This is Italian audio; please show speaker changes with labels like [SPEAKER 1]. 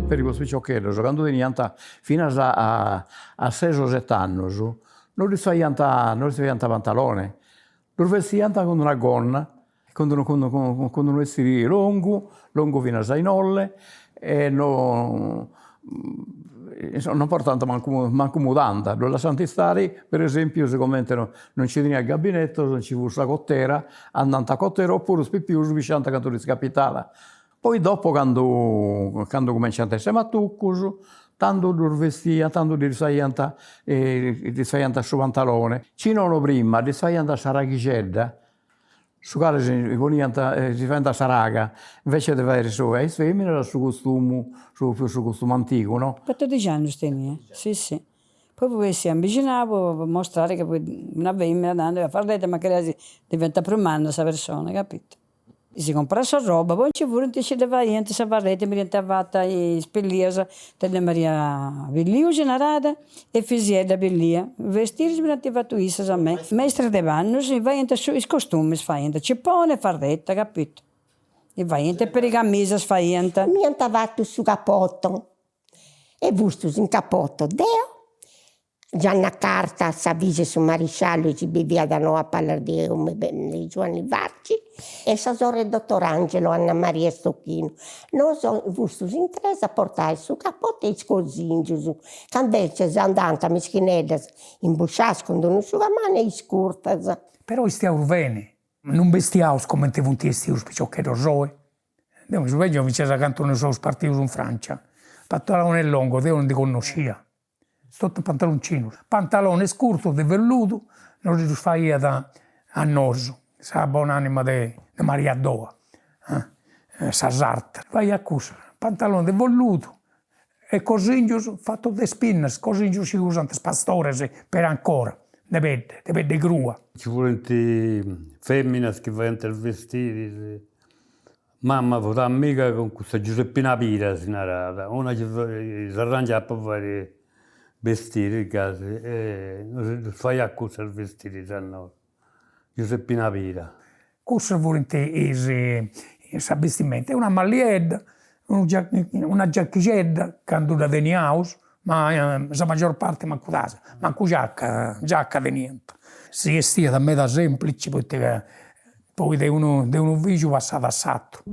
[SPEAKER 1] per i piccioccheros, quando teniant fino a 6 o 7 anni, non li faiant pantalone, lo vestiant con una gonna, con un vestito lungo fino a 6 nolle, e non portando manco mutanda, lo lasciant stare, per esempio, siccome non ci tenia il gabinetto, non ci fu la cottera, andant a cottera oppure spipius pisciant quando li scapitava. Poi dopo, quando cominciant a essere mattuccus, tanto li vestiant, tanto li faiant su pantalone. Cino prima li faiant sa raghichedda, su quale si faiant sa raga, invece di fare su femmine, era su costume antico, no?
[SPEAKER 2] 14 anni tenia, sì, sì. Poi si avvicinava per mostrare che una femmina andando a fare ma che diventa più umana questa persona, capito? Si comprava sa roba, poi ci furono ci facevano sa varrete, mi diventava i spelliasa, tenne Maria Villiu generata e fisieda Villia. Vestiti mi diventava fatto isso a me. Mestre de vanno, si va i costumi, facendo cippone, farretta, capito? E vai per i camisas facendo.
[SPEAKER 3] Mi hanno fatto su cappotto e visto in cappotto deo. Già una carta s'avvise su maresciallo e ci bevia da noi a parlare di Giovanni Varci e sa sorella del dottor Angelo, Anna Maria Stocchino. Noi siamo visto in tre a portare su cappotto e i scosingi, quando invece andando a meschinelle imbusciate con una mano e i scurtas.
[SPEAKER 4] Però stiamo bene, non vestiamo come te vuoi vestire perché che rosoe. Devo svegliare, mi c'è canto nei suoi partiti in Francia. Pantalone lungo, te non ti conoscia. Sotto pantaloncino, pantalone scurto di velluto, non si fa a noso, sa buon'anima di Maria Doa, sa sarta. Vai a cucire, pantalone di velluto e cosingius fatto di spinnas, cosingius si usano pastores per ancora, di pelle grua.
[SPEAKER 5] Ci furono femmine che facevano i vestiti. Mamma fu amica con questa Giuseppina Pira, si narrava, una che si arrangiava per fare vestiti in casa e non fai a cucire vestiti a noi. Giuseppina Pira.
[SPEAKER 4] Cucire volentieri sa vestimenta, è una maglietta, una giacchetta, quando la teniamo, ma la maggior parte manco casa, manco giacca di niente. Si vestia da me da semplice, poi di un ufficio passava a satto.